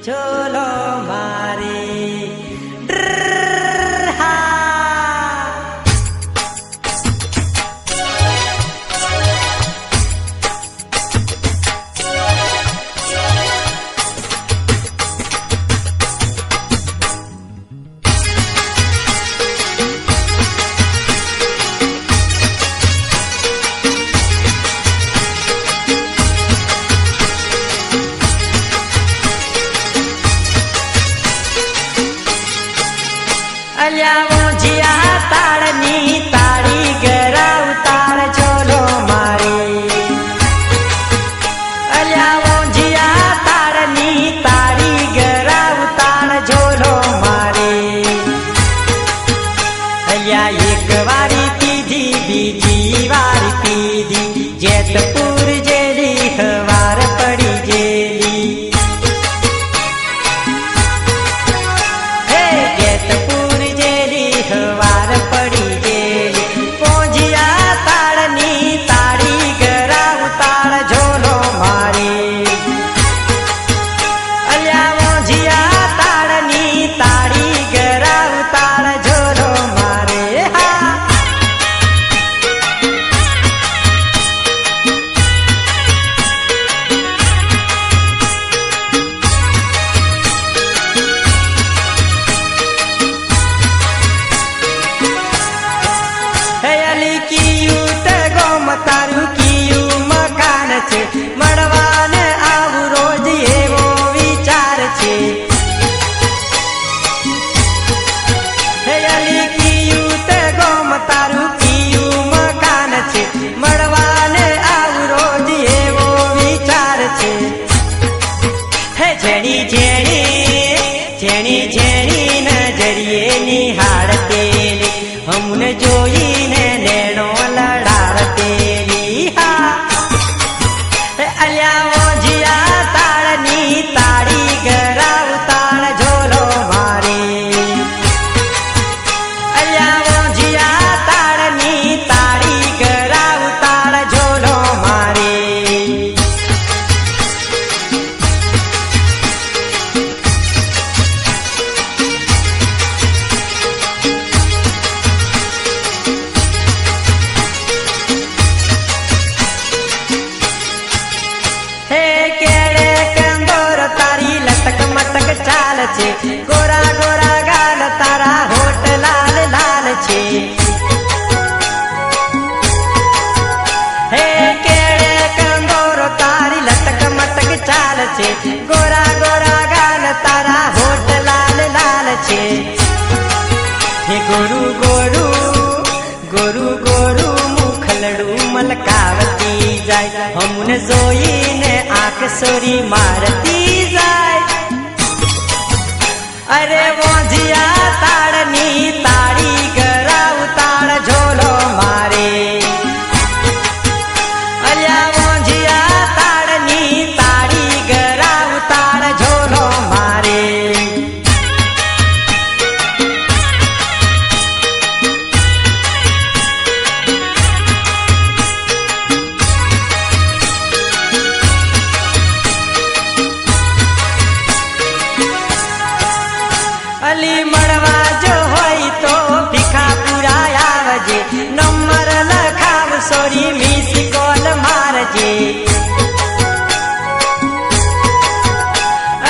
झोलो मारे अल्यावो जिया ताड़नी ताड़ी गरा उतार झोलो मारे अल्यावो जिया ताड़नी ताड़ी गरा उतार झोलो मारे अल्या एक वारी पीधी बीजी वारी पीधी जेतपुर जेली हवार पड़ी जेली हवार पड़ी गेली पोजिया ताड़नी ताड़ी गरा उतार झोलो मारे अल्यावो जिया ताड़नी ताड़ी गरा उतार झोलो मारे तारू कियू मकान छे मड़वाने आવું रोज एवो विचार छे हे अली कियू ते गोम तारू कियू मकान छे मड़वाने आવું रोज एवो विचार छे हे जेणी जेणी जेणी जेणी नजरिए निहाळतेली हमने जोईने नेणो लड़ावतेली अल्यावो जिया ताड़नी ताड़ी गरा उतार झोलो मारे अल्यावो जिया ताड़नी ताड़ी गरा उतार झोलो मारे चाल छे गोरा गोरा गाल तारा होठ लाल लाल छे हे केड़े कंदोरो तारी लटक मटक चाल छे गोरा गोरा गाल तारा होठ लाल लाल छे हे गोरू गोरू गोरू गोरू मुखलड़ू मलकावती जाय हमने जोईने आंख सोरी मारती जाय अरे वो जिया ताड़नी ताड़ी गरा उतार झोलो मारे अल्या वो जिया ताड़नी ताड़ी गरा उतार झोलो मारे अली मड़वा जो होई तो भिखा पूरा आवजे नंबर लखाव सोरी मिस कॉल मारजे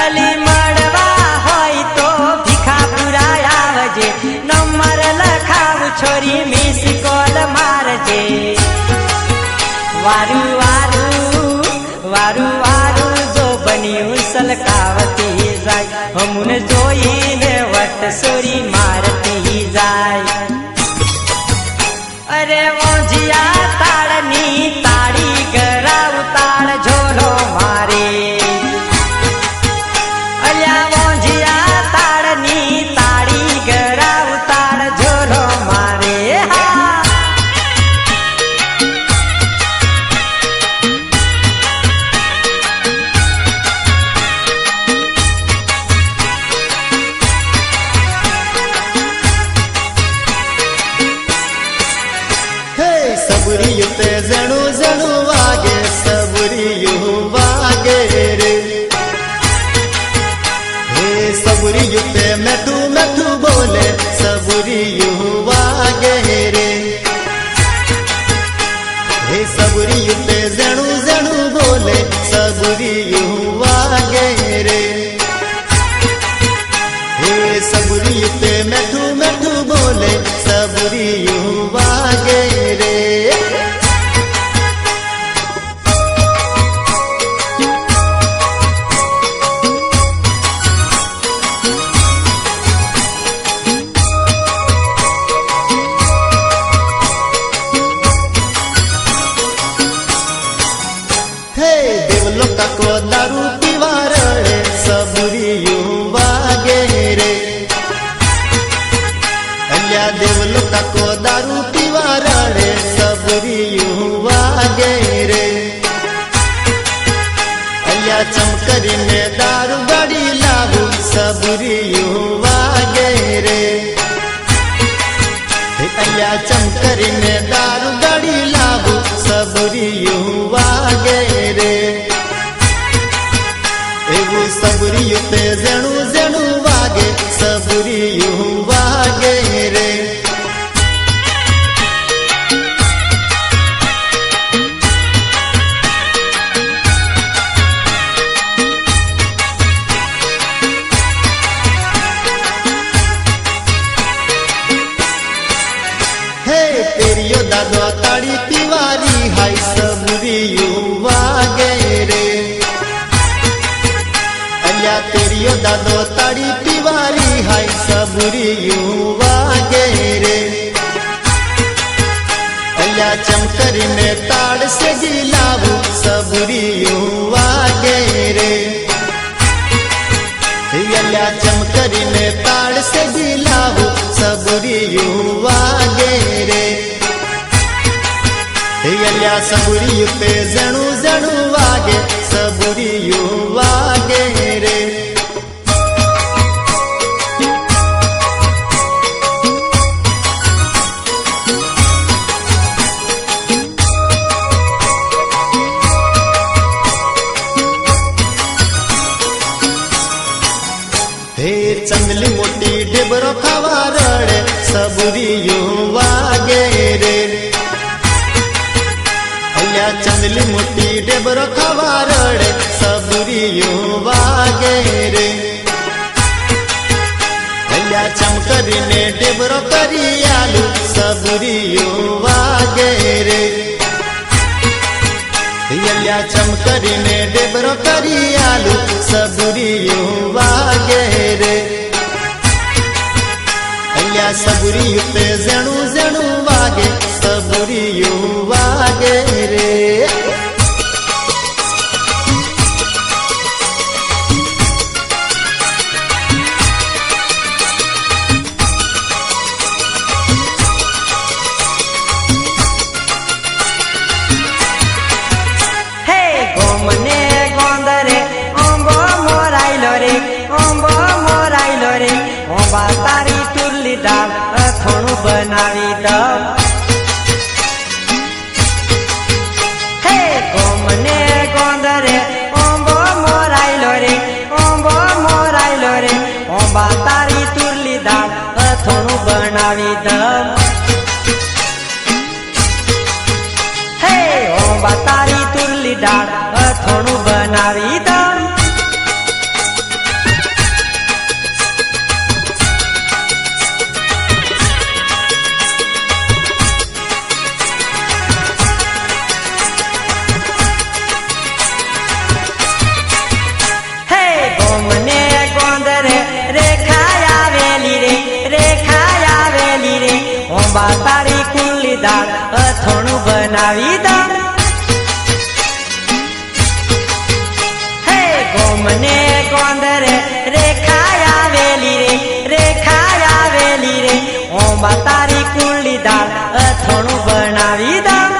अली मड़वा होई तो भिखा पूरा आवजे नंबर लखाव छोरी मिस कॉल मारजे वारू वारू वारू वारू जो बनियो सलकावती जाय हमने जोईने वट सोरी मारती जाय अरे वो जिया ताड़नी ताड़ी गरा उतार झोलो मारे अल्या वो जिया ताड़नी ताड़ी गरा उतार झोलो मारे सबरी युते मैठू मैठू बोले सबरी युवा गहरे हे सबरी युते जणू जणू बोले सबरी युवा गहरे हे सबरी युते मैठू मैठू बोले सबरी युवा गहरे देवलोका को दारू पीवा रड़े सबरी युवा गहरे अल्या देवलोका को दारू पीवा रड़े सबरी युवा गहरे अल्या चमकरी में दारू गाड़ी लाभू सबरी युवा गहरे अल्या चमकरी में दारू गाड़ी लाभू सबरी युवा गहरे एवं सबरी युते जणू जणू वागे सबरी युवा गहरे हे तेरियो दादो ताड़ी तिवारी हाय सबरी युवा गहरे अल्या तेरियो दादो ताड़ी तिवारी हाय सबरी युवा गहरे अल्या चमकरी में ताड़ से गिलाबू सबरी युवा गहरे अल्या चमकरी में ताड़ से गिलाबू सबरी युवा गहरे अल्या सबरी युते जणू जणू वागे सबरी युवा गहरे हे चंगली मोटी ढेबरो खावा रड़े सबरी युवा गहरे अल्या चंगली मोटी ढेबरो खावा रड़े सबरी युवा गहरे अल्या चमकरी ने ढेबरो करी आलू सबरी युवा गहरे अल्या चमकरी ने ढेबरो करी आलू सबरी युवा गहरे अल्या सबरी युते जणू जणू वागे सबरी युवा गहरे तारी तुरली डाल थोड़ू बनावी दम हे गोमने गोंदरे ओंबो मोराइलो रे ओंबा तारी तुरली डाल थोड़ू बनावी दम हे ओंबा तारी तुरली डाल थोड़ू बनावी दम तारी कुल्ली दाल थोड़ू बनावी दम हे गोमने गोंदरे रेखाया वेली रे ओंबा तारी कुल्ली दाल थोड़ू बनावी दम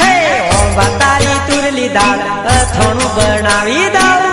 हे ओंबा तारी तुरली दाल थोड़ू बनावी दम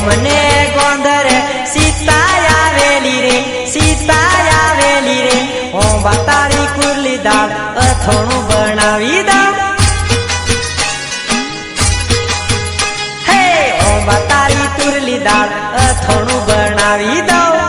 મને ગોંધર સીતા આવેલી રે, સીતા આવેલી રે. ઓ બાતારી કુરલી દાળ અથોણું બનાવી દઉં. હે ઓ બાતારી કુરલી દાળ અથોણું બનાવી દઉં.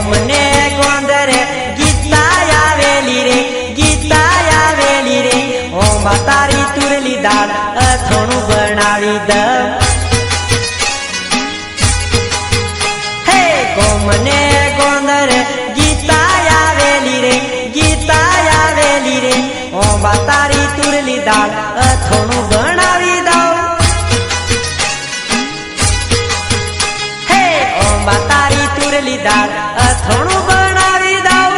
મને ગોંધર ગીતા આવેલી રે, ગીતા આવેલી રે. ઓ માતારી તુરલી દાળ અથોણું બનાવી દઉં. હે મને ગોંધર ગીતા આવેલી રે, ગીતા આવેલી રે. ઓ માતારી તુરલી દાળ અથોણું બનાવી દઉં. હે ઓ માતારી તુરલી દાળ અથોણું બનાવી દઉં.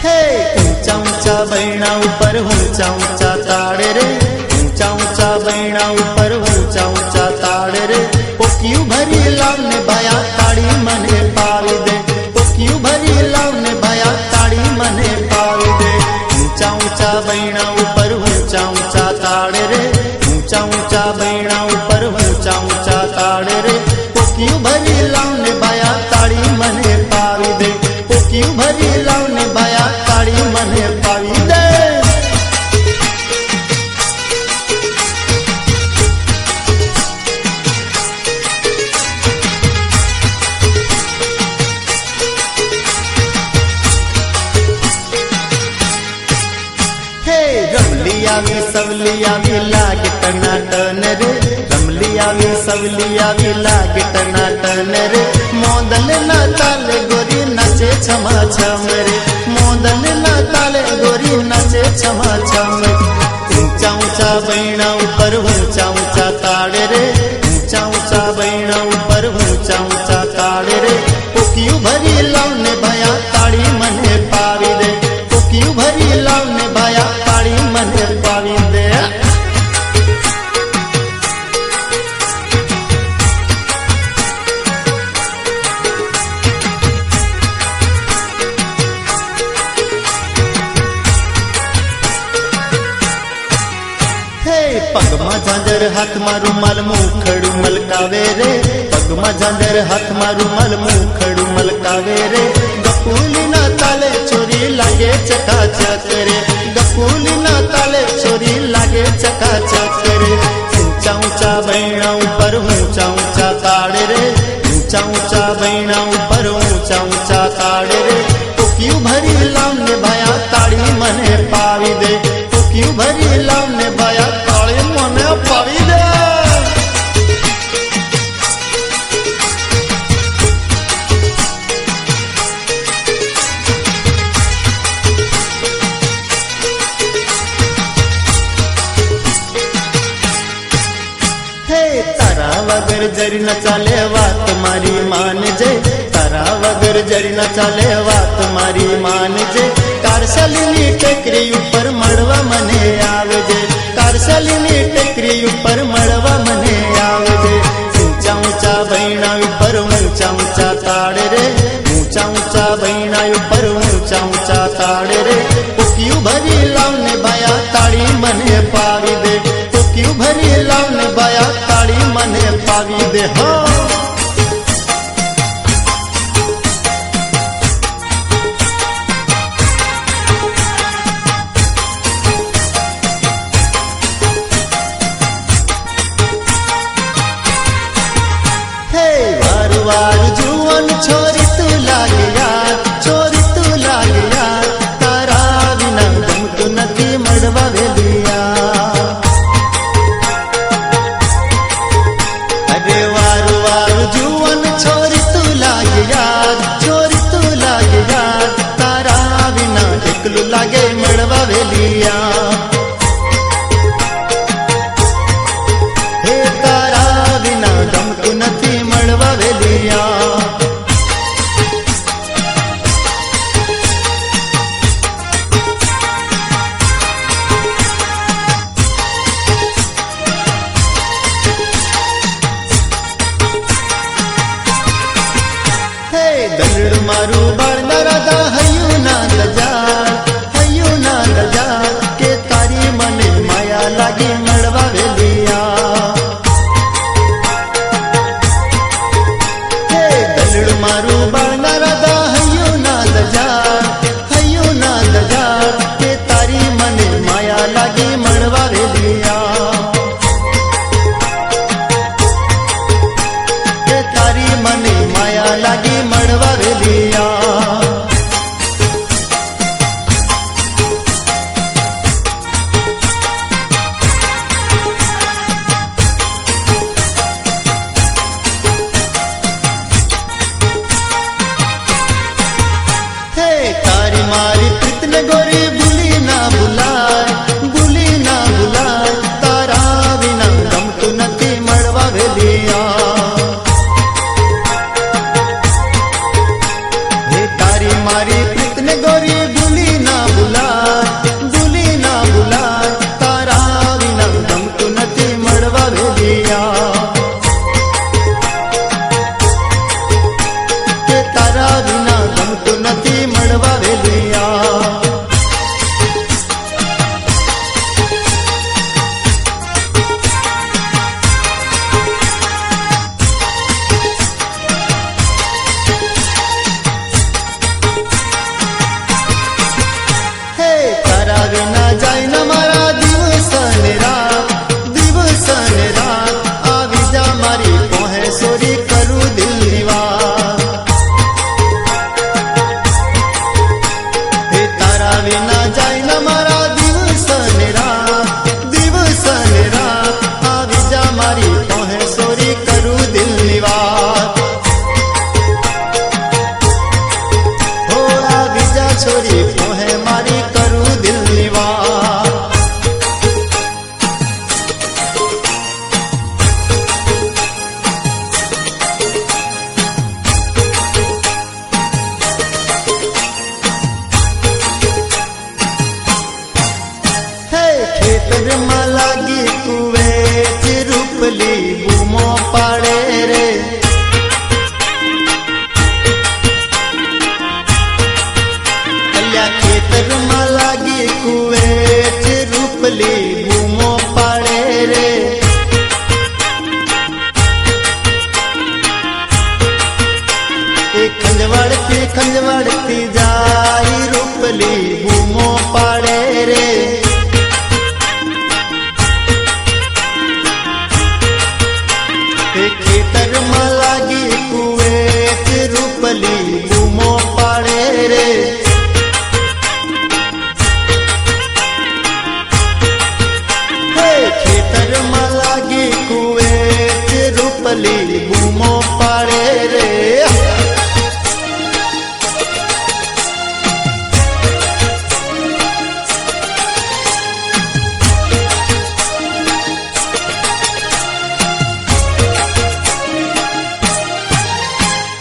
હે ઊંચા ઊંચા બૈણા ઉપર ઊંચા ઊંચા તાળ રે, ઊંચા ઊંચા બૈણા ઉપર ઊંચા ઊંચા તાળ રે. પોકિયું ભરી લાવને ભાયા તાળી મને પાવી દે, પોકિયું ભરી લાવને ભાયા તાળી મને પાવી દે. ઊંચા ઊંચા બૈણા ઉપર ઊંચા ઊંચા તાળ રે, ઊંચા ઊંચા બૈણા ઉપર ઊંચા ઊંચા તાળ રે. પોકિયું ભરી લાવને ભાયા તાળી મને પાવી દે, પોકિયું ભરી લાવને ભાયા તાળી મને પાવી દે. રમલી આવી સવલી આવી લાગે ટનાટન રે, રમલી આવી સવલી આવી લાગે ટનાટન રે. મોદલ ના તાલે ગોરી નાચે છમા છમ રે, મોદલ ના તાલે ગોરી નાચે છમા છમ. ઊંચા ઊંચા બૈણા ઉપર ઊંચા ઊંચા તાળ રે, ઊંચા ઊંચા બૈણા ઉપર ઊંચા ઊંચા તાળ રે. પોકિયું ભરી લાવને ભાયા તાળી મને પાવી દે, પોકિયું ભરી લાવને ભાયા તાળી મને પાવી દે. પગમાં ઝાંઝર હાથમાં રૂમાલ મુખડું મલકાવે રે, પગમાં ઝાંઝર હાથમાં રૂમાલ મુખડું મલકાવે રે. ગપુલીના તાલે છોરી લાગે ચકાચક રે, ગપુલીના તાલે છોરી લાગે ચકાચક રે. ઊંચા ઊંચા બૈણા ઉપર ઊંચા ઊંચા તાળ રે, ઊંચા ઊંચા બૈણા ઉપર ઊંચા ઊંચા તાળ રે. પોકિયું ભરી લાવને ભાયા તાળી મને પાવી દે, પોકિયું ભરી લાવને ભાયા તાળી મને પાવી દે. તારા વગર જરી ન ચાલે વાત મારી માનજે, તારા વગર જરી ન ચાલે વાત મારી માનજે. કારસાલીની ટેકરી ઉપર મળવા મને આવજે, કારસાલીની ટેકરી ઉપર મળવા મને આવજે. ઊંચા ઊંચા બૈણા ઉપર ઊંચા ઊંચા તાળ રે, ઊંચા ઊંચા બૈણા ઉપર ઊંચા ઊંચા તાળ રે. પોકિયું ભરી લાવને ભાયા તાળી મને પાવી દે, પોકિયું ભરી લાવને ભાયા તાળી મને પાવી દે. હા વાર જુવાન છોરી તું લાગે યાર, છોરી તું લાગે યાર. તારા વિના ગમતું નથી મળવા વેલિયા. અરે વાર વાર જુવાન છોરી તું લાગે યાર, છોરી તું લાગે યાર. તારા વિના એકલું લાગે મળવા વેલિયા. હે તારા વિના ગમતું નથી દલડું મારું બાળના રાધા હૈયું ના દજા કે તારી મને માયા લાગી મળવા વેલિયા. હે દલડું મારું બાળના રાધા હૈયું ના દજા કે તારી મને માયા લાગી મળવા વેલિયા. કે તારી મને માયા લાગી મળવા વેલિયા. હે તારી મારી પ્રીતને ગોરી ભૂલી ના ભૂલાય તારા વિના ગમતું નથી મળવા વેલિયા. હે તારી મારી પ્રીતને ગોરી ભૂલી ના ભૂલાય તારા વિના ગમતું નથી મળવા વેલિયા. કે તારા વિના ગમતું નથી મળવા વેલિયા. હે તારા વિના જાય ન મારા દિવસ ને રાત આવી જા મારી પોહે સોરી કરું દિલની વાત. હે તારા વિના જાય ન મારા દિવસ ને રાત આવી જા મારી પોહે સોરી કરું દિલની વાત. હો આવી જા છોરી પોહે મારી કરું દિલની વાત. હે ખેતરમાં લાગી કુવેચ રૂપલી બૂમો પાડે રે. અલ્યા ખેતરમાં લાગી કુવેચ રૂપલી બૂમો પાડે રે. એ ખંજવાડતી જાય રૂપલી બૂમો પાડે રે. એ ખેતરમાં લાગી કુવેચ રૂપલી બૂમો પાડે રે. હે ખેતરમાં લાગી કુવેચ રૂપલી બૂમો પાડે રે.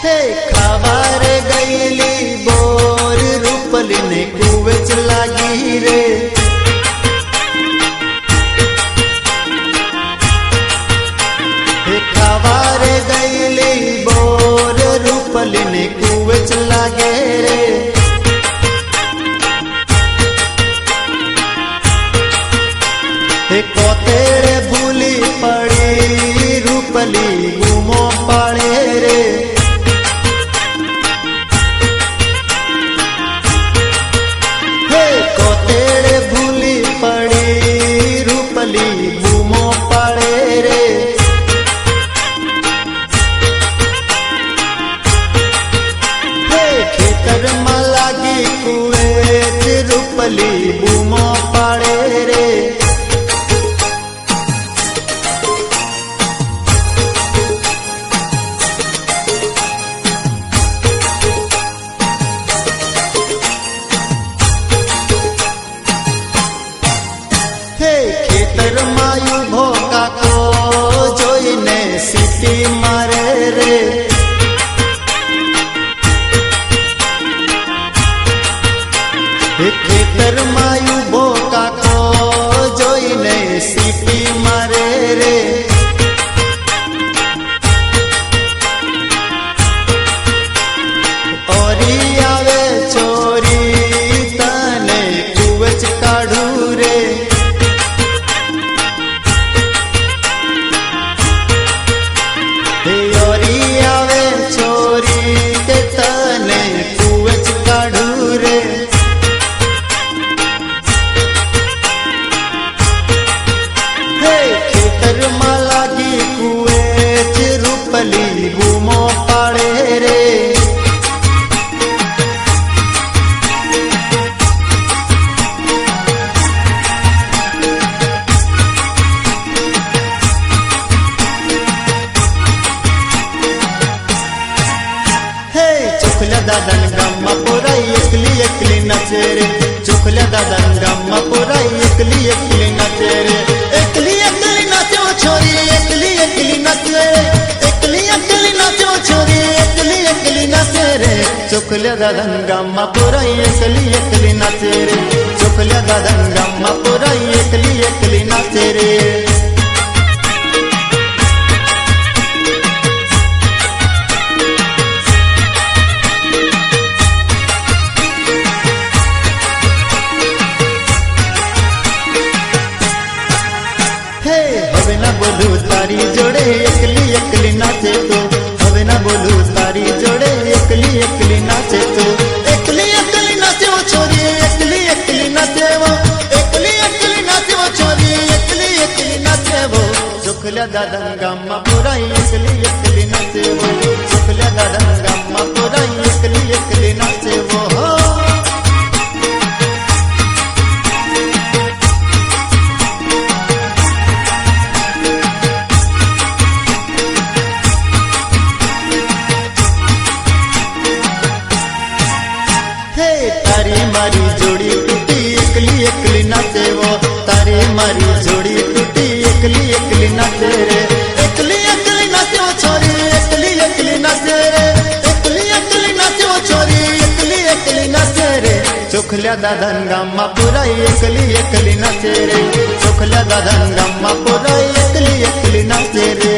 હે ખાવારે ગયેલી બોર રૂપલીને કુવેચ લાગી રે. હે ખાવારે ગયેલી બોર રૂપલીને કુવેચ લાગે રે. હે કોતેડે ભૂલી પડી રૂપલી બૂમો પાડે રે. હે કોતેડે ભૂલી પડી રૂપલી બૂમો પાડે રે. હે ખેતરમાં લાગી કુવેચ રૂપલી બૂમો પાડે રે. હે ખેતરમાં ઉભો કાકો જોઈને સીટી મારે રે. હે ખેતરમાં ઉભો કાકો જોઈને સીટી મારે રે. नाचे रे चोखल्या दादा गाममा पोराई एकली एकली नाचे रे एकली एकली नाचो छोरी एकली एकली नाचे एकली एकली नाचो छोरी एकली एकली नाचे रे चोखल्या दादा गाममा पोराई एकली एकली नाचे रे चोखल्या दादा गाममा पोराई एकली एकली नाचे रे હવે ના બોલું તારી જોડે એકલી એકલી નાચે તો હવે ના બોલું તારી જોડે એકલી એકલી નાચે તો એકલી એકલી નાચો છોરી એકલી એકલી નાચેવો એકલી એકલી નાચો છોરી એકલી એકલી નાચેવો ચોખल्या દાદા ગામમાં પોરાઈ એકલી એકલી નાચેવો ચોખल्या દાદા ગામમાં પોરાઈ એકલી એકલી નાચેવો હો तारी मारी जोड़ी टूटी एकली एकली नाचे वो तारी मारी जोड़ी टूटी एकली एकली नाचे रे एकली एकली नाचे वो छोरी एकली एकली नाचे रे एकली एकली नाचे वो छोरी एकली एकली नाचे रे चोखल्या दादा गाममा पोराई एकली एकली नाचे रे चोखल्या दादा गाममा पोराई एकली एकली नाचे रे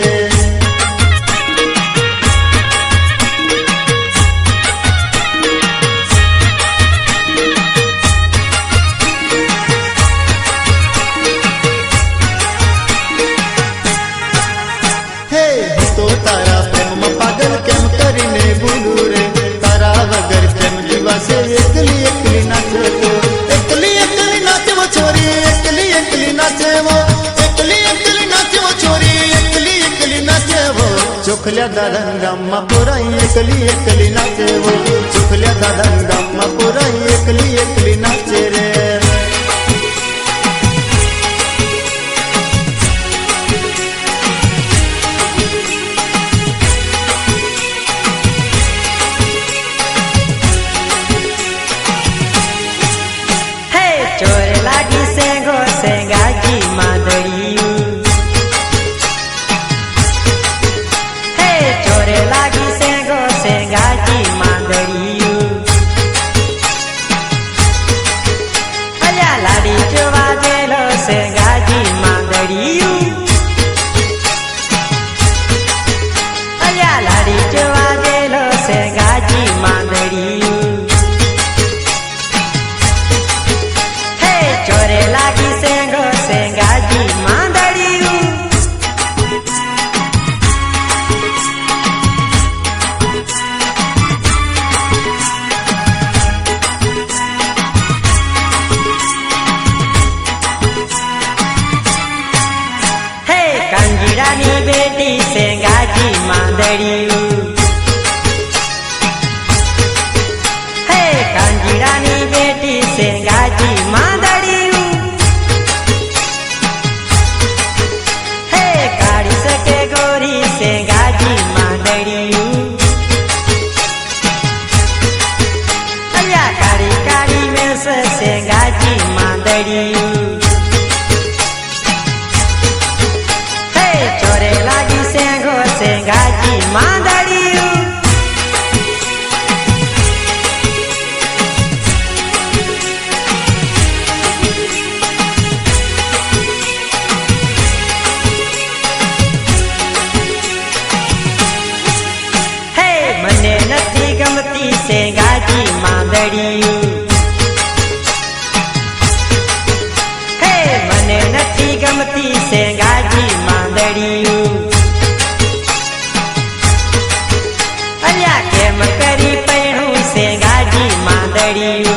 तो तारा प्रेम में पागल केम करीने बोलू रे तारा वगर केम जीवासे एकली एकली नाचे तो एकली एकली नाचे वो छोरी एकली एकली नाचे वो एकली एकली नाचे वो छोरी एकली एकली नाचे वो चोखल्या दादा गाममा पोराई एकली एकली नाचे वो चोखल्या दादा गाममा पोराई एकली एकली नाचे रे चोर लागी सेंगो सेंगाजी मादड़ियू हे चोर लागी सेंगो सेंगाजी मादड़ियू अल्या लाड़ी चोवा जेलो सेंगाजी मादड़ियू अल्या लाड़ी चोवा जेलो सेंगाजी मादड़ियू चोरे लागी सेंगो सेंगाजी मादड़ियू हे कंजीरानी बेटी सेंगाजी मादड़ियू हे कंजीरानी बेटी सेंगाजी मादड़ियू सेंगाजी मादड़ियू अल्या कारी कारी में से सेंगाजी मादड़ियू हे चोरे लागी सेंगो सेंगाजी मादड़ियू मने नथी गमती सेंगाजी मादड़ियू हे मने नथी गमती सेंगाजी मादड़ियू अल्या केम करी पैणू सेंगाजी मादड़ियू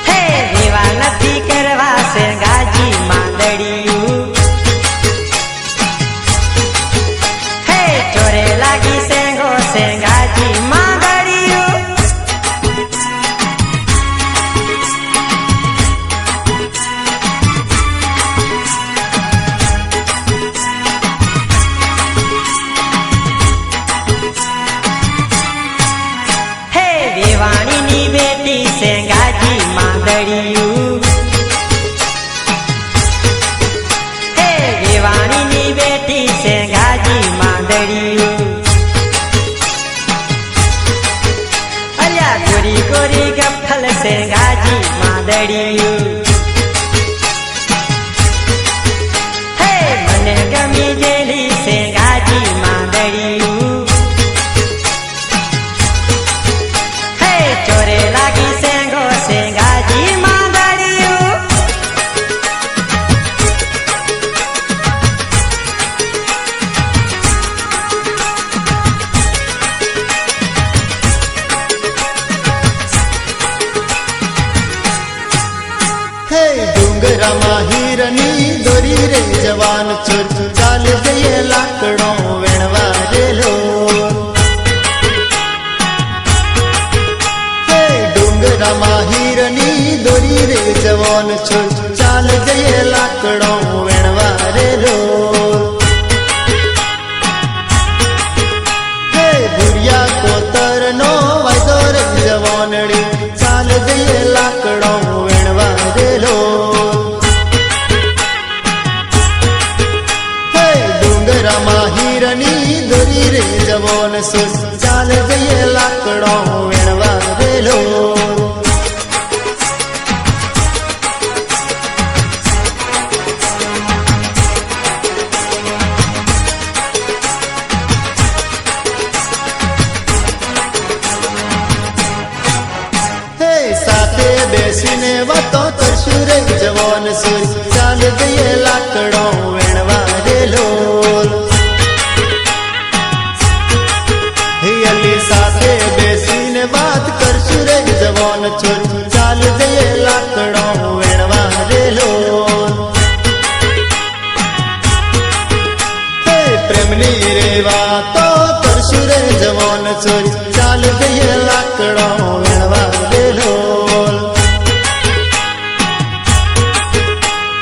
हे देवा नथी करवा सेंगाजी मादड़ियू चोरे लागी सेंगो सेंगाजी मादड़ियू માંદડિયું હે વેવાણીની બેટી છે ગાજી માંદડિયું અલ્યા ગોરી ગોરી ગફલ છે ગાજી માંદડિયું હે મને ગમી ગયેલી છે ગાજી માંદડિયું હે ચોરે લાગી સેંગો છે ગાજી માંદડિયું હે ડુંગરામાં હીરની દોરી રે જવાન ચોર ચાલ જઈએ લાકડો વેણવા રેલો હે ડુંગરામાં હીરની દોરી રે જવાન ચોર ચાલ જઈએ લાકડો વેણવા રેલો હે ભુરિયા કોતરનો વાયદો રે જવાનડી ચાલ જઈએ લાકડો વેણવા રેલો હે ડુંગરામાં હીરની દોરી રે જવાન સુર ચાલ જઈએ લાકડો વેણવા રેલો હે સાથે બેસીને વાતો કરશું રે જવાન સુર ચાલ જઈએ લાકડો વેણવા રેલો હે અલી સાથે બેસીને વાત કરશું રે જવાન ચોર ચાલ જઈએ લાકડો વેણવા રેલો હે પ્રેમની રે વાતો કરશું રે જવાન ચોર ચાલ જઈએ લાકડો વેણવા રેલો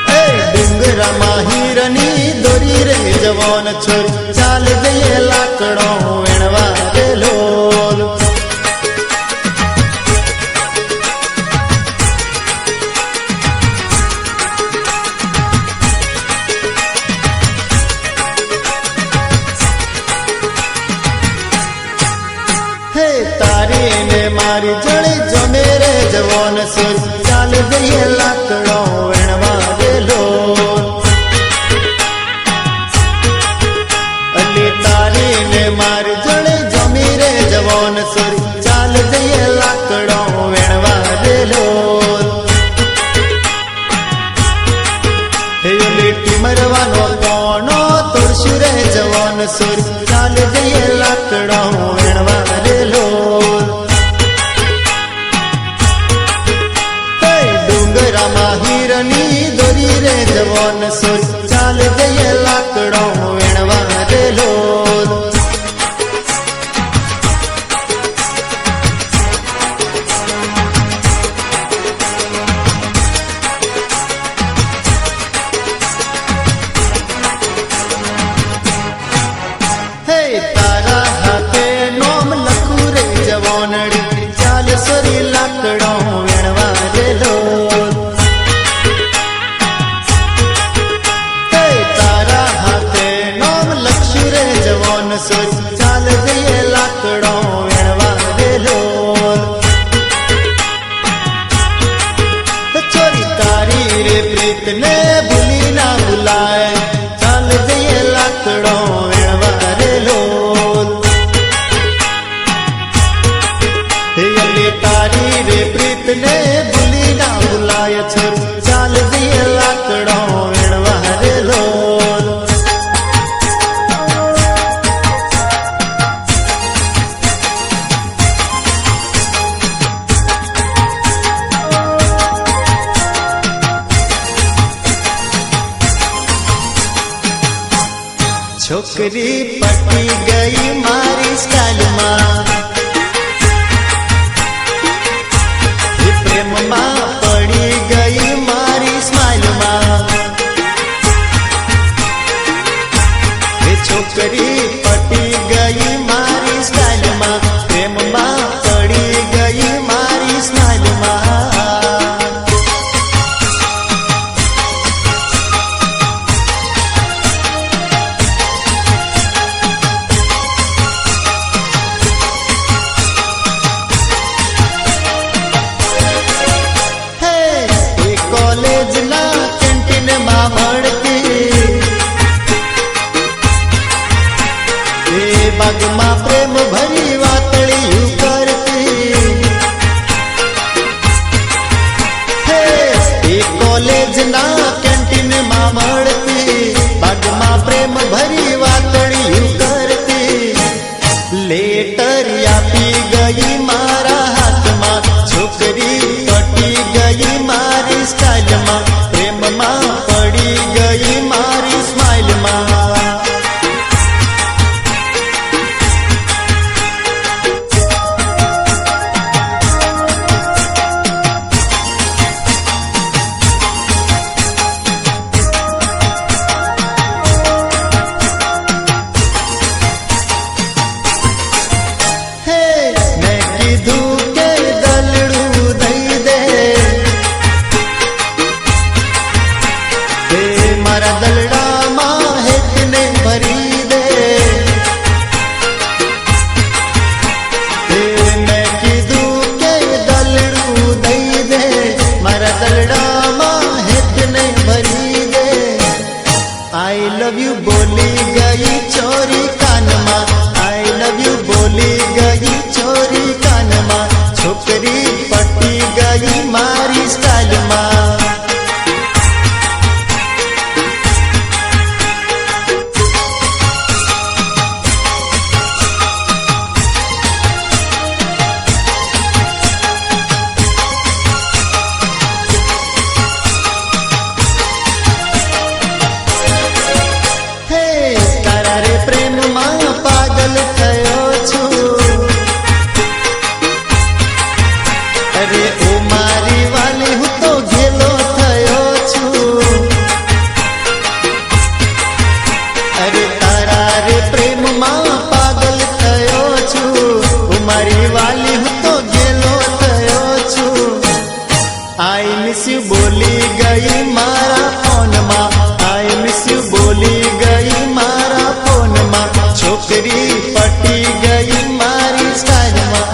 હે ડુંગરામાં હીરની દોરી રે જવાન ચોર ચાલ જઈએ લાકડો વેણવા રેલો હે તારી ને મારી જણે જમે રે જવાન સુર ચાલ જઈએ લાકડો વેણવા રેલો અલી તારી ને મારી જણે જમી રે જવાન સુર ચાલ જઈએ લાકડો વેણવા રેલો હે અલી ટીમરવાનો કોણો તોડશું રે જવાન સુર ચાલ જઈએ લાકડો વેણવા રેલો હે ડુંગરામાં હીરની દોરી રે જવાન સુર ચાલ જઈએ લાકડો વેણવા રેલો હે તારા હાથે નોમ લખું રે જવાનડી ચાલ સોરી લાકડો વેણવા રેલો હે તારા હાથે નોમ લખશું રે જવાન સોર ચાલ જઈએ લાકડો વેણવા રેલો ચોરી તારી રે પ્રીત ને ભૂલી ના ભૂલાય ચાલ જઈએ લાકડો વેણવા રેલો હે અલી તારી રે પ્રીત ને ભૂલી ના ભૂલાય છે ચાલ જઈએ લાકડો વેણવા રેલો છોકરી પટી ગઈ મારી સ્ટાઇલમાં એ પ્રેમમાં પડી ગઈ મારી સ્માઇલમાં એ છોકરી પટી ગઈ મારી સ્ટાઇલમાં પ્રેમમાં પડી ગઈ મારી સ્માઇલમાં आई लव यू बोली गई छोरी कानमा, आई लव यू बोली गई छोरी कानमा, छोकरी पटी गई मारी स्टाइल में। आई मिस यू बोली गई मारा फोन माँ, आई मिस यू बोली गई मारा फोन माँ, छोकरी पटी गई मारी स्टाइल माँ।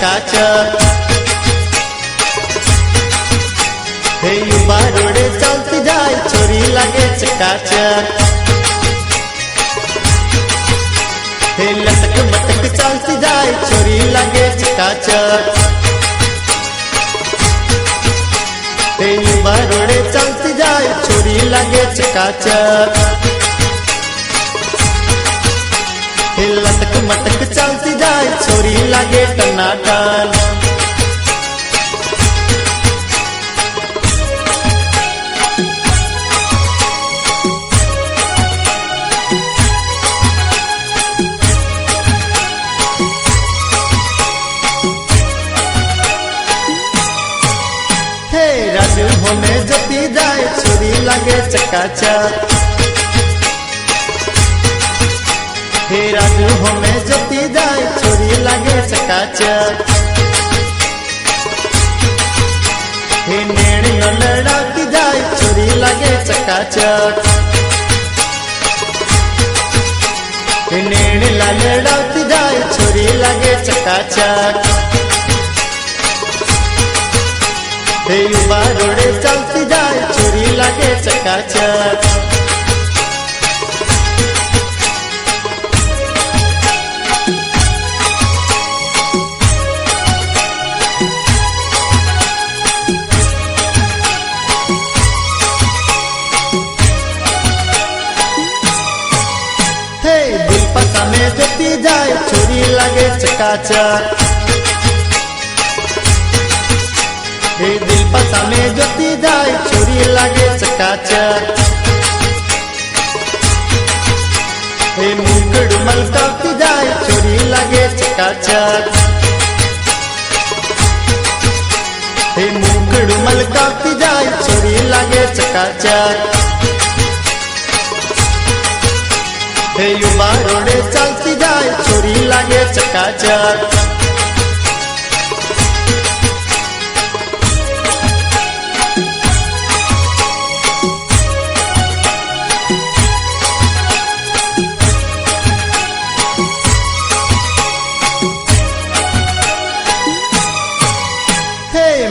ચકાચક. હે યુવા રોડે ચાલતી જાય છોરી લાગે ચકાચક. હે લટક બટક ચાલતી જાય છોરી લાગે ચકાચક. હે યુવા રોડે ચાલતી જાય છોરી લાગે ચકાચક. હે લટક મટક ચાલતી જાય છોરી લાગે ટનાટન. રાજુ હોમે જતી જાય છોરી લાગે ચકાચક. હે રાજુ હોમે જતી જાય છોરી લાગે ચકાચક. હે નેણીઓ લડાવતી જાય છોરી લાગે ચકાચક. હે નેણીલા લડાવતી જાય છોરી લાગે ચકાચક. હે યુવા રોડે ચાલતી જાય છોરી લાગે ચકાચક. હે દિલ પર સામે જતી જાય છોરી લાગે ચકાચક. હે દિલ પર સામે જતી જાય છોરી લાગે ચકાચક. હે મુકડું મલકાવતી જાય છોરી લાગે ચકાચક. હે મુકડું મલકાવતી જાય છોરી લાગે ચકાચક. હે યુવા રોડે ચાલતી જાય છોરી લાગે ચકાચક.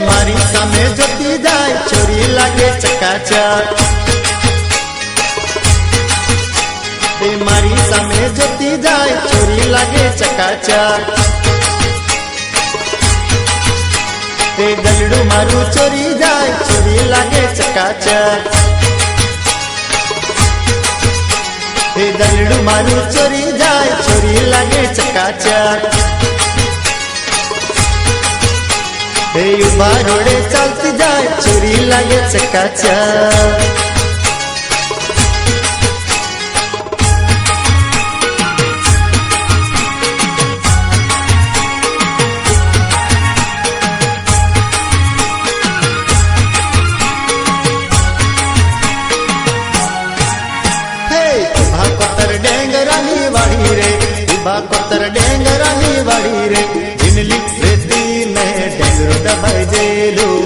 મારી સામે જતી જાય છોરી લાગે ચકાચક. એ મારી સામે જતી જાય છોરી લાગે ચકાચક. એ દલડું મારું ચોરી જાય છોરી લાગે ચકાચક. એ દલડું મારું ચોરી જાય છોરી લાગે ચકાચક. હે યુવા રોડે ચાલતી જાય છોરી લાગે ચકાચક. હે ઉભા કોતર ડેંગરાની વાડી રે, ઉભા કોતર ડેંગરાની વાડી રે, જીનલી રેતી ને ડેંગરો દબાઈ જેલું.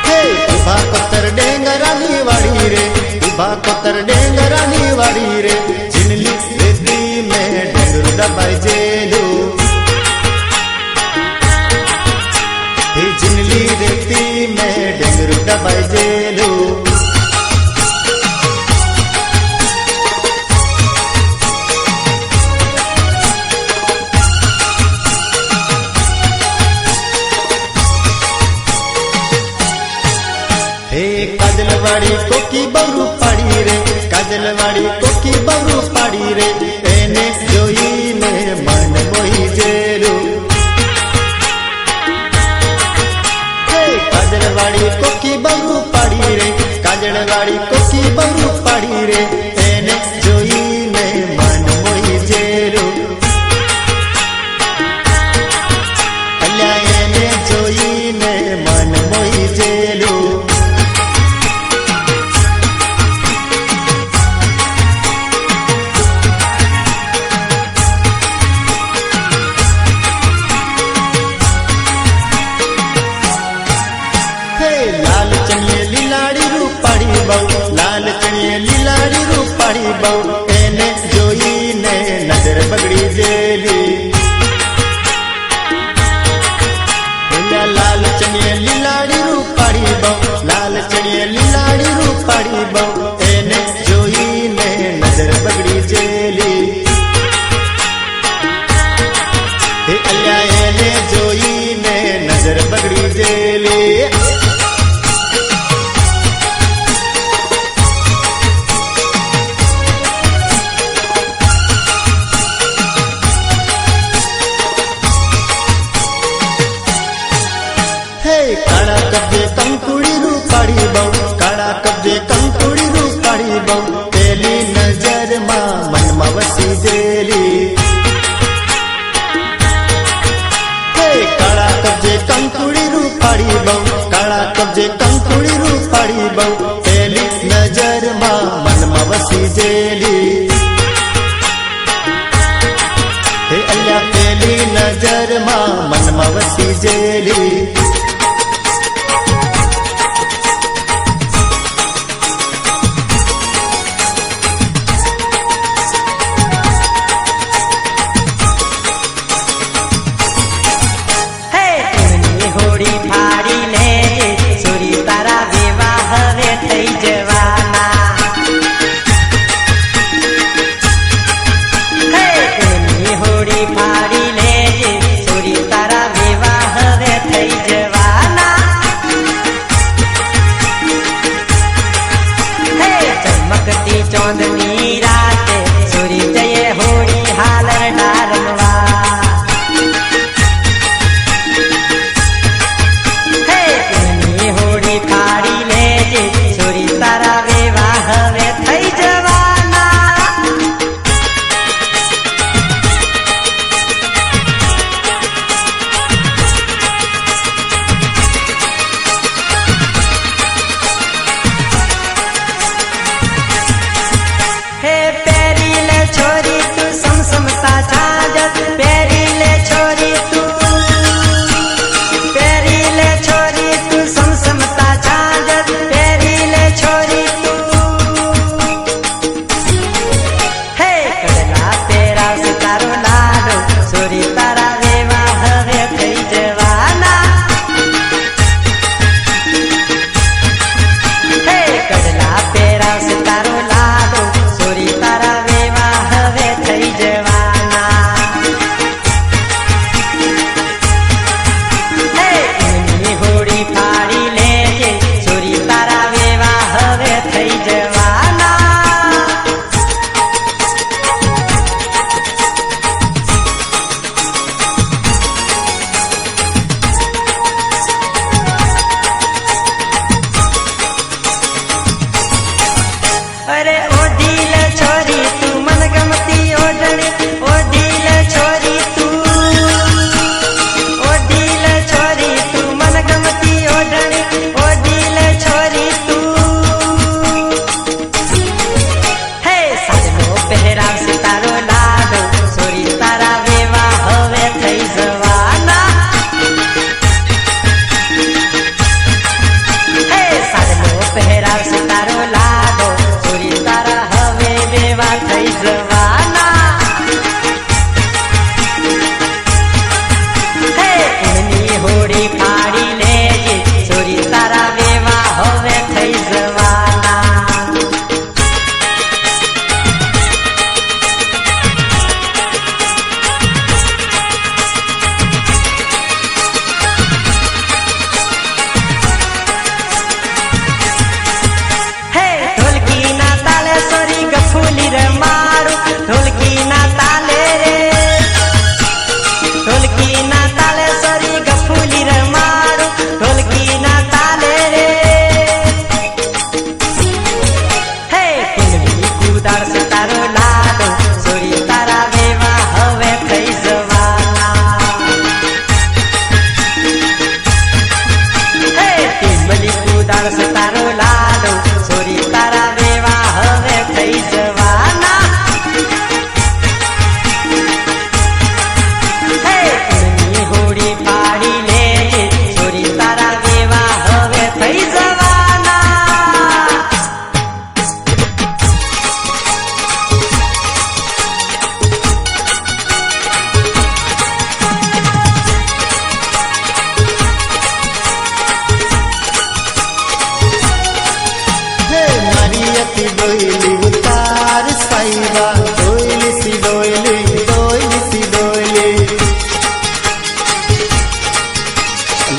હે ઉભા કોતર ડેંગરાની વાડી રે, ઉભા કોતર ડેંગરાની વાડી રે, જીનલી રેતી ને ડેંગરો દબાઈ જેલું. હે જીનલી રેતી ને ડેંગરો દબાઈ જેલું. કાજલવાડી કોકી બહુ પાડી રે, કાજલવાડી કોકી બહુ પાડી રે, એને જોઈને મન મોહી જેલું. હે કાજલવાડી કોકી બહુ પાડી રે, કાજલવાડી કોકી બહુ પાડી રે, એને જોઈને મન મોહી જેલું. અલ્યા એને જોઈને મન મોહી જેલું. એને જોઈને નજર બગડી જેલી. હે કાળા કબજે કંકુડી રૂપાળી બહુ, કાળા કબજે કંકુડી રૂપાળી બહુ, પેલી નજરમાં મનમાં વસી જેલી. હે કાળા કબજે કંકુડી રૂપાળી બહુ, કાળા કબજે કંકુડી રૂપાળી બહુ, પેલી નજરમાં મનમાં વસી જેલી. હે અલ્યા પેલી નજરમાં મનમાં વસી જેલી. હે તુમની હોડી ફાડીને સોરી તારા વિવાહ હવે થઈ જવાના. હે તુમની હોડી ફાડીને સોરી તારા વિવાહ હવે થઈ જવાના.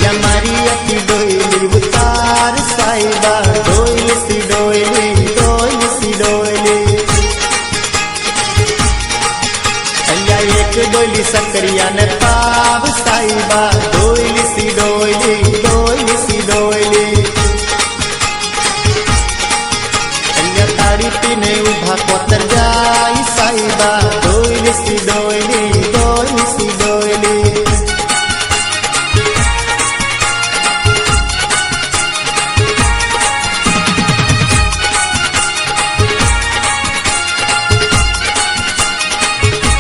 अल्या मारी अखी डोईली उतार साईबा डोईली सी डोईली अल्या एक डोईली सकरिया ने पाव साईबा डोईली सी डोईली अल्या ताड़ी पीने उभा कोतर जाई साईबा डोईली सी डोईली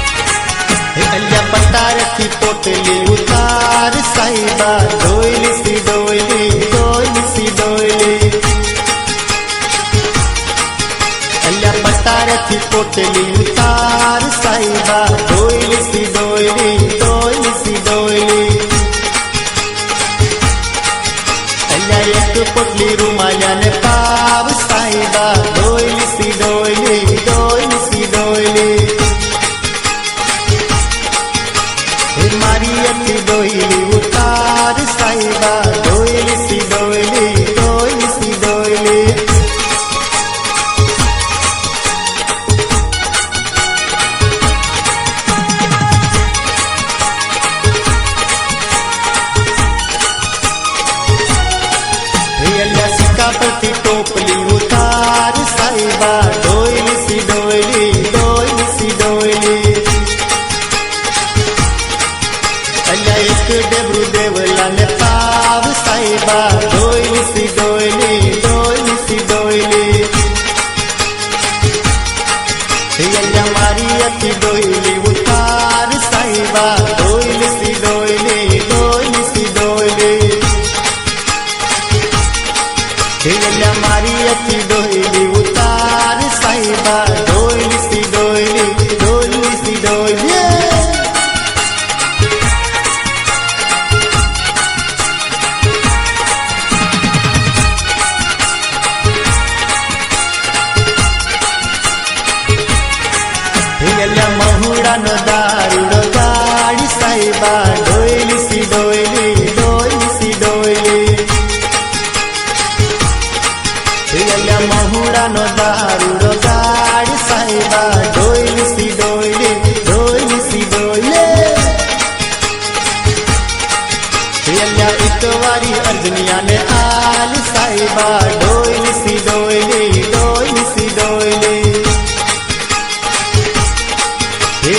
अल्या पतार की पोटली उतार साईबा डोईली सी डोईली अल्या पतार की पोटली उतार साईबा डोईली सी डोईली अल्या एक पोटली रुमाल्याने पाव साईबा डोईली सी डोईली मारी अखी डोईली उतार साईबा डोईली सी डोईली अल्या सिक्कापती टोपली उतार साईबा डोईली सी डोईली अल्या एक डेबरू देवला ने पाव साईबा डोईली सी डोईली अल्या मारी अखी डोईली उतार साईबा डोईली सी डोईली अल्या मारी अखी डोईली उतार साईबा डोईली सी डोईली अल्या महुडा न दारूडो गाडी साईबा डोईली सी डोईली अल्या महुडा न दारूडो गाडी साईबा डोईली सी डोईली अल्या एक वारी अर्जनिया ने आल साईबा डोईली सी डोईली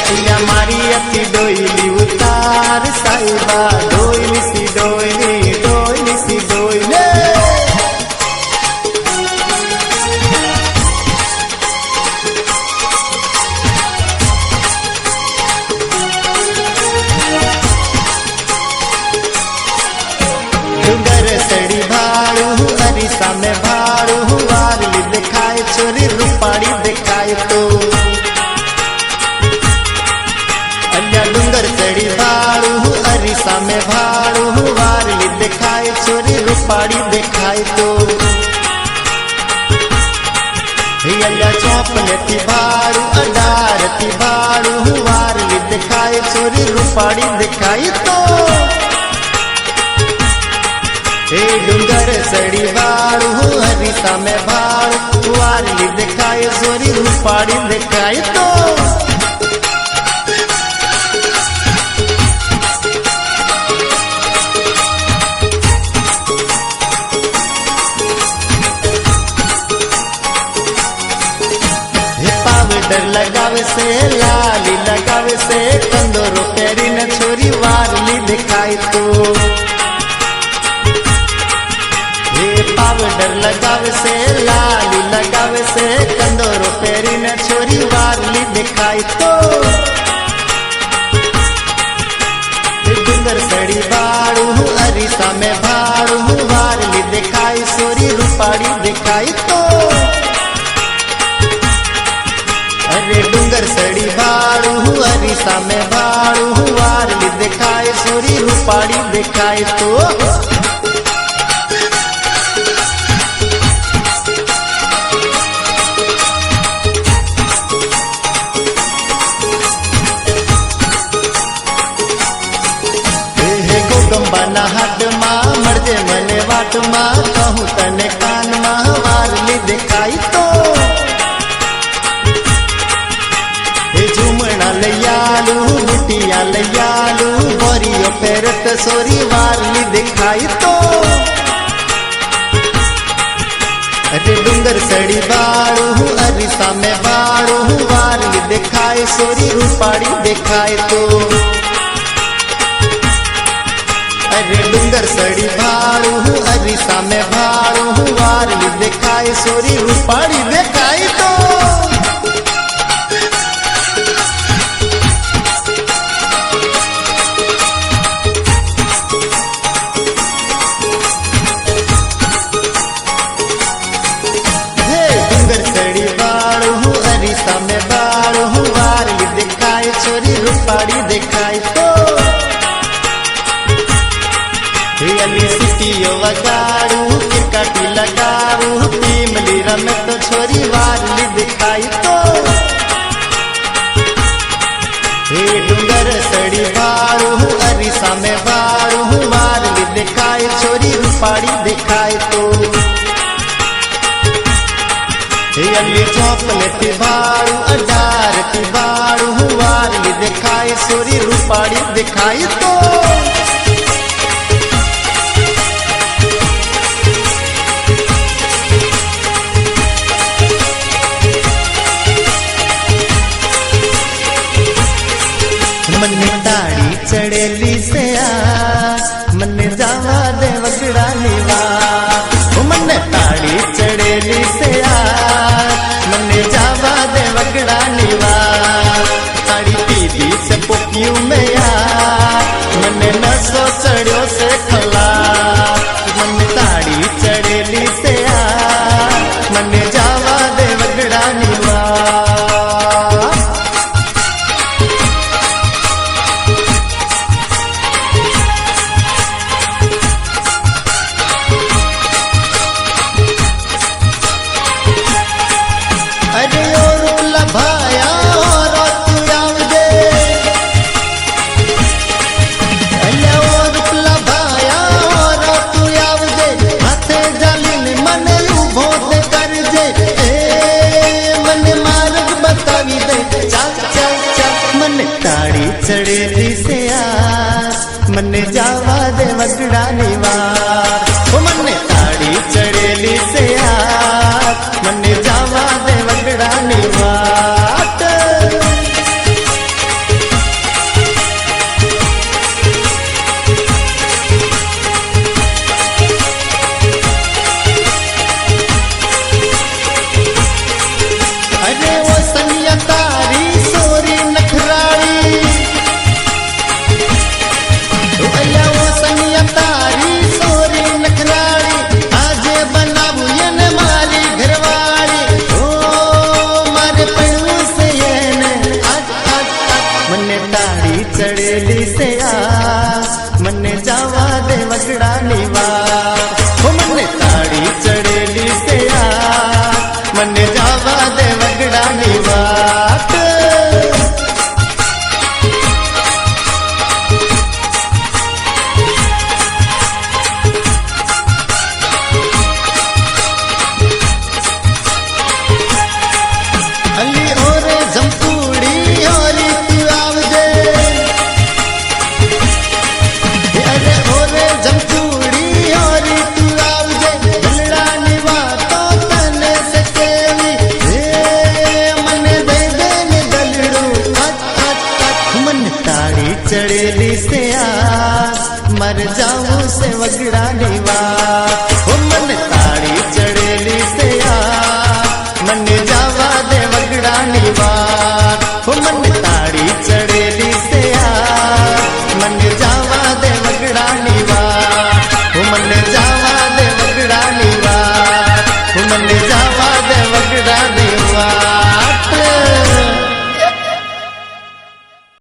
अल्या मारी अखी डोईली उतार साईबा डोईली सी डोईली डूंगर सड़ी भाड़ू अरिसा में भाड़ू वारली दिखाए चोरी रूपाड़ी दिखाए तो अल्या डूंगर सड़ी भाड़ू अरिसा में भाड़ू वारली दिखाए चोरी रूपाड़ी दिखाए तो अल्या चौपलेती भाड़ू अडारती भाड़ू वारली दिखाए चोरी रूपाड़ी दिखाए तो डूंगर सड़ी भाड़ू हरिसा में भाड़ू वारली दिखाए चोरी रूपाड़ी दिखाए तो पाउडर लगावे से लाली लगावे से कंदोरो पेरी न छोरी वारली दिखाई तो पाउडर लगावे से लाली लगावे से कंदोरो पेरी न छोरी वारली दिखाई तो डूंगर सड़ी भाड़ू अरिसा में भाड़ू वारली दिखाई सोरी रूपाड़ी दिखाई तो अरे डूंगर सड़ी भाड़ू अरिसा में भाड़ू वारली दिखाए सोरी रूपाड़ी दिखाए तो गोगंबा ना हाथ मा वाट मां कहूं तने कान मां वारली देखाई तो हे झूमणा लयालू बुटिया लयालू बोरियो पेरत सोरी वारली देखाई तो अरे डूंगर सड़ी बाड़ू अरिसा में बाड़ू वारली देखाए सोरी रूपाड़ी देखाए तो अरे डूंगर सड़ी भाड़ू अरिसा में भाड़ू वारली देखाए सोरी रूपाड़ी देखाए तो में बाड़ू वारली देखाए छोरी रूपाड़ी देखाए तो अली सिटियो वगाड़ू किरकाटी लगाड़ू टीमली रमे तो छोरी वारली दिखाई तो हे डूंगर सड़ी बाड़ू अरिसा में बाड़ू वारली दिखाए छोरी रूपाड़ी दिखाए तो अली चौपलेटी बाड़ू अडारती बाड़ू वारली दिखाई सोरी रूपाड़ी दिखाई तो मन ताड़ी चढ़ेली से मन जावा दे वगड़ा नीवा मन ताड़ी चढ़ेली से मन जावा दे वगड़ा नीवा ताड़ी पीदी से पोकियू में मन नसो चढ़ो से खला मन ताड़ी चढ़ेली से मन जावा दे वगड़ा नीवा चढ़ेली से मन जावा दे वगड़ा निवार मन ताड़ी चढ़ेली से मन जावा दे वगड़ा निवार अरे वो सनिया तारी सोरी नखराड़ी वो सनिया तारी सोरी नखराड़ी आजे बनाबू यन माली घरवाड़ी ओ मारे पड़ू से यन मन ताड़ी चढ़ेली से मन जावा दे वगड़ा निवार मन ताड़ी चढ़ेली से मन जावा दे वगड़ा निवार चढ़ेली से मर जाऊं से वगड़ा निवार